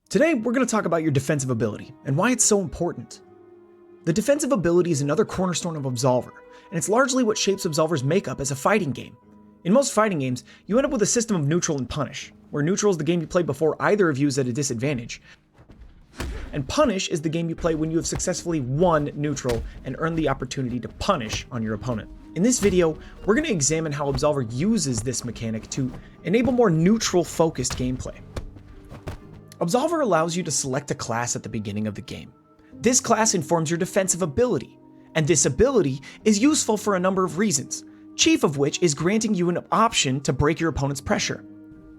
Today, we're going to talk about your defensive ability and why it's so important. The defensive ability is another cornerstone of Absolver, and it's largely what shapes Absolver's makeup as a fighting game. In most fighting games, you end up with a system of neutral and punish, where neutral is the game you play before either of you is at a disadvantage, and punish is the game you play when you have successfully won neutral and earned the opportunity to punish on your opponent. In this video, we're going to examine how Absolver uses this mechanic to enable more neutral-focused gameplay. Absolver allows you to select a class at the beginning of the game. This class informs your defensive ability, and this ability is useful for a number of reasons, chief of which is granting you an option to break your opponent's pressure,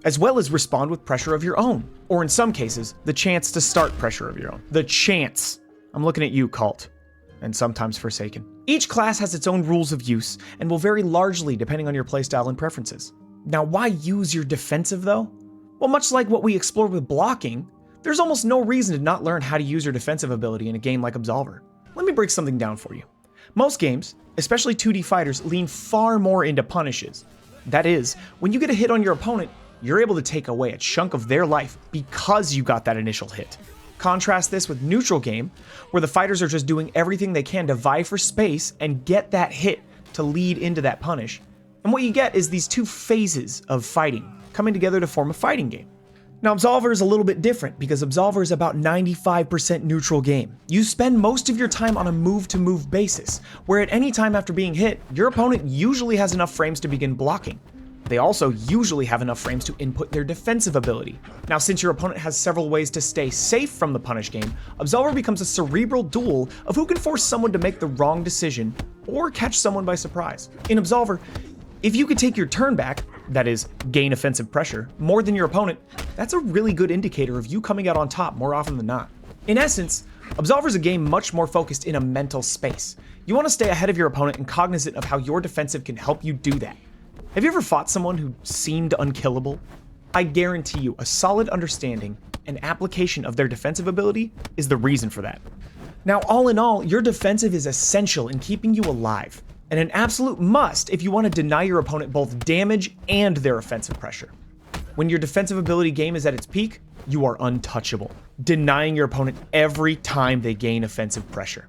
as well as respond with pressure of your own, or in some cases, the chance to start pressure of your own. The chance. I'm looking at you, Cult, and sometimes Forsaken. Each class has its own rules of use, and will vary largely depending on your playstyle and preferences. Now, why use your defensive though? Well, much like what we explored with blocking, there's almost no reason to not learn how to use your defensive ability in a game like Absolver. Let me break something down for you. Most games, especially 2D fighters, lean far more into punishes. That is, when you get a hit on your opponent, you're able to take away a chunk of their life because you got that initial hit. Contrast this with neutral game, where the fighters are just doing everything they can to vie for space and get that hit to lead into that punish. And what you get is these two phases of fighting coming together to form a fighting game. Now, Absolver is a little bit different because Absolver is about 95% neutral game. You spend most of your time on a move-to-move basis, where at any time after being hit, your opponent usually has enough frames to begin blocking. They also usually have enough frames to input their defensive ability. Now, since your opponent has several ways to stay safe from the punish game, Absolver becomes a cerebral duel of who can force someone to make the wrong decision or catch someone by surprise. In Absolver, if you could take your turn back, that is, gain offensive pressure, more than your opponent, that's a really good indicator of you coming out on top more often than not. In essence, Absolver is a game much more focused in a mental space. You want to stay ahead of your opponent and cognizant of how your defensive can help you do that. Have you ever fought someone who seemed unkillable? I guarantee you a solid understanding and application of their defensive ability is the reason for that. Now, all in all, your defensive is essential in keeping you alive, and an absolute must if you want to deny your opponent both damage and their offensive pressure. When your defensive ability game is at its peak, you are untouchable, denying your opponent every time they gain offensive pressure.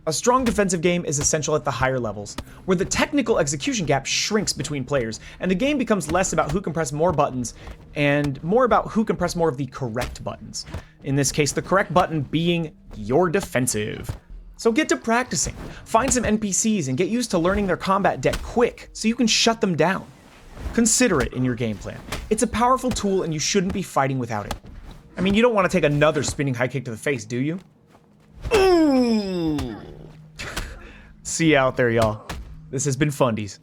A strong defensive game is essential at the higher levels, where the technical execution gap shrinks between players, and the game becomes less about who can press more buttons and more about who can press more of the correct buttons. In this case, the correct button being your defensive. So get to practicing, find some NPCs and get used to learning their combat deck quick so you can shut them down. Consider it in your game plan. It's a powerful tool and you shouldn't be fighting without it. I mean, you don't want to take another spinning high kick to the face, do you? See you out there, y'all. This has been Fundies.